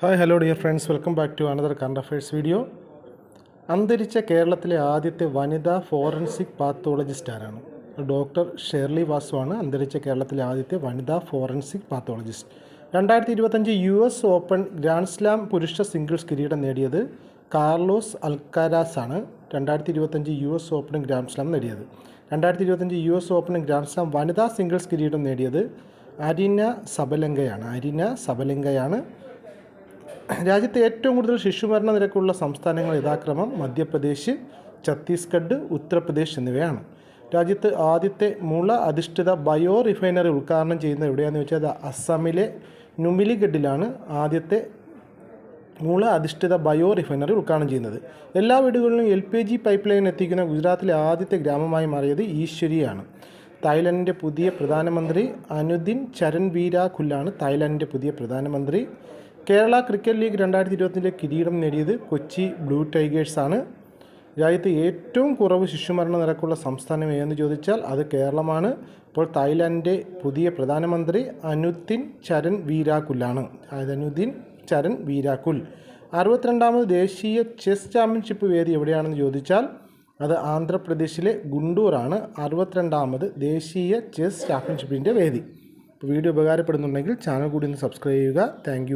Hi hello dear friends, welcome back to another current affairs video. അന്തരിച്ച കേരളത്തിലെ ആദ്യത്തെ വനിതാ ഫോറൻസിക് പാത്തോളജിസ്റ്റ് ആരാണ്? ഡോക്ടർ ഷേർലി വാസു ആണ് അന്തരിച്ച കേരളത്തിലെ ആദ്യത്തെ വനിതാ forensic pathologist. 2025 US open grand slam പുരുഷ സിംഗിൾസ് കിരീടം നേടിയത് കാർലോസ് അൽക്കാരാസ് ആണ്. 2025 US ഓപ്പൺ ഗ്രാൻഡ് സ്ലാം നേടിയത്. 2025 US ഓപ്പൺ ഗ്രാൻഡ് സ്ലാം വനിതാ സിംഗിൾസ് കിരീടം നേടിയത് അരീന സബലെങ്കയാണ്. രാജ്യത്തെ ഏറ്റവും കൂടുതൽ ശിശുമരണ നിരക്കുള്ള സംസ്ഥാനങ്ങൾ യഥാക്രമം മധ്യപ്രദേശ്, ഛത്തീസ്ഗഡ്, ഉത്തർപ്രദേശ് എന്നിവയാണ്. രാജ്യത്ത് ആദ്യത്തെ മുള അധിഷ്ഠിത ബയോ റിഫൈനറി ഉദ്ഘാടനം ചെയ്യുന്നത് എവിടെയാണെന്ന് വെച്ചാൽ അത് അസമിലെ നുമിലിഗഡിലാണ് ആദ്യത്തെ മുള അധിഷ്ഠിത ബയോ റിഫൈനറി ഉദ്ഘാടനം ചെയ്യുന്നത്. എല്ലാ വീടുകളിലും LPG പൈപ്പ് ലൈൻ എത്തിക്കുന്ന ഗുജറാത്തിലെ ആദ്യത്തെ ഗ്രാമമായി മാറിയത് ഈശ്വരിയാണ്. തായ്ലൻഡിൻ്റെ പുതിയ പ്രധാനമന്ത്രി അനുദിൻ ചരൺവീരാഖുല്ലാണ് തായ്ലൻഡിൻ്റെ പുതിയ പ്രധാനമന്ത്രി. കേരള ക്രിക്കറ്റ് ലീഗ് 2020 കിരീടം നേടിയത് കൊച്ചി ബ്ലൂ ടൈഗേഴ്സാണ്. രാജ്യത്ത് ഏറ്റവും കുറവ് ശിശുമരണ നിരക്കുള്ള സംസ്ഥാനം ഏതെന്ന് ചോദിച്ചാൽ അത് കേരളമാണ്. ഇപ്പോൾ തായ്ലാൻഡിൻ്റെ പുതിയ പ്രധാനമന്ത്രി അനുദിൻ ചരൺവീരാഖുല്ലാണ്. 62ാമത് ദേശീയ ചെസ് ചാമ്പ്യൻഷിപ്പ് വേദി എവിടെയാണെന്ന് ചോദിച്ചാൽ അത് ആന്ധ്രാപ്രദേശിലെ ഗുണ്ടൂറാണ്. 62ാമത് ദേശീയ ചെസ് ചാമ്പ്യൻഷിപ്പിൻ്റെ വേദി. വീഡിയോ ഉപകാരപ്പെടുന്നുണ്ടെങ്കിൽ ചാനൽ കൂടി ഒന്ന് സബ്സ്ക്രൈബ് ചെയ്യുക. താങ്ക്